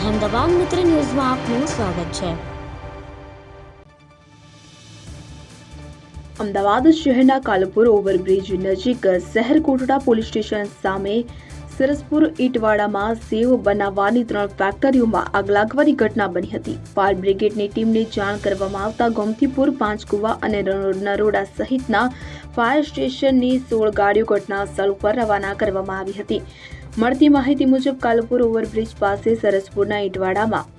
અહેમદાબાદ મિત્ર ન્યૂઝમાં આપનું સ્વાગત છે। અમદાવાદ શહેરના કાલુપુર ઓવરબ્રિજ નજીક શહેર કોટડા પોલીસ સ્ટેશન સામે સરસપુર ઈટવાડામાં સેવ બનાવવાની 3 ફેક્ટરીઓમાં આગ લાગવાની ઘટના બની હતી। ફાયર બ્રિગેડની ટીમને જાણ કરવામાં આવતા ગોમતીપુર, પાંચકુવા અને નરોડા સહિતના ફાયર સ્ટેશનની 16 ગાડીઓ ઘટના સ્થળ પર રવાના કરવામાં આવી હતી। મળતી માહિતી મુજબ કાલુપુર ઓવરબ્રિજ પાસે સરસપુરના ઈટવાડામાં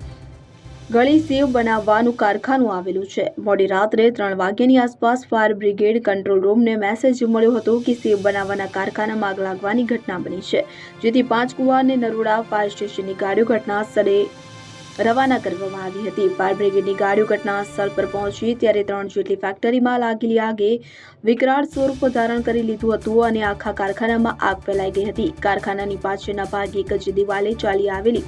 ગળી સેવ બનાવવાનું કારખાનું આવેલું છે। મોડી રાત્રે 3 વાગ્યાની આસપાસ ફાયર બ્રિગેડ કંટ્રોલ રૂમને મેસેજ મળ્યો હતો કે સેવ બનાવવાના કારખાનામાં આગ લાગવાની ઘટના બની છે, જેથી પાંચકુવા અને નરોડા ફાયર સ્ટેશનની ગાડીઓ ઘટના સ્થળે રવાના કરવામાં આવી હતી। ફાયર બ્રિગેડની ગાડીઓ ઘટના સ્થળ પર પહોંચી ત્યારે 3 જેટલી ફેક્ટરીમાં લાગેલી આગે વિકરાળ સ્વરૂપ ધારણ કરી લીધું હતું અને આખા કારખાનામાં આગ ફેલાઈ ગઈ હતી। કારખાનાની પાછળના ભાગે એક જ દિવાલે ચાલી આવેલી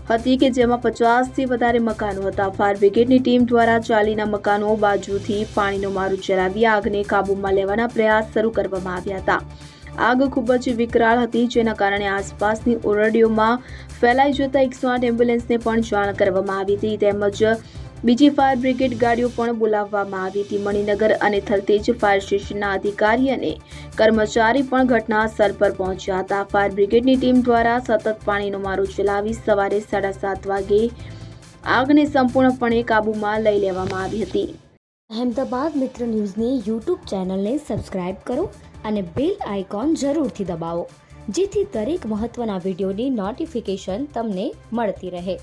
હતી કે જેમાં 50થી વધારે મકાનો હતા। ફાયર બ્રિગેડની ટીમ દ્વારા ચાલીના મકાનો બાજુથી પાણીનો મારો ચલાવી આગને કાબૂમાં લેવાના પ્રયાસ શરૂ કરવામાં આવ્યા હતા। આગ ખૂબ જ વિકરાળ હતી, જેના કારણે આસપાસની ઓરડીઓમાં ફેલાઈ જતા 108 એમ્બ્યુલન્સને પણ જાણ કરવામાં આવી હતી, તેમજ બીજી ફાયર બ્રિગેડ ગાડીઓ પણ બોલાવવામાં આવી હતી। મણિનગર અને થલતેજ ફાયર સ્ટેશનના અધિકારી અને કર્મચારી પણ ઘટના સ્થળ પર પહોંચ્યા હતા। ફાયર બ્રિગેડની ટીમ દ્વારા સતત પાણીનો મારો ચલાવી સવારે 7:30 વાગે આગને સંપૂર્ણપણે કાબૂમાં લઈ લેવામાં આવી હતી। અહેમદાબાદ મિત્ર ન્યૂઝની યુટ્યુબ ચેનલને સબસ્ક્રાઇબ કરો અને બેલ આઇકોન જરૂરથી દબાવો, જેથી દરેક મહત્વના વિડીયોની નોટિફિકેશન તમને મળતી રહે।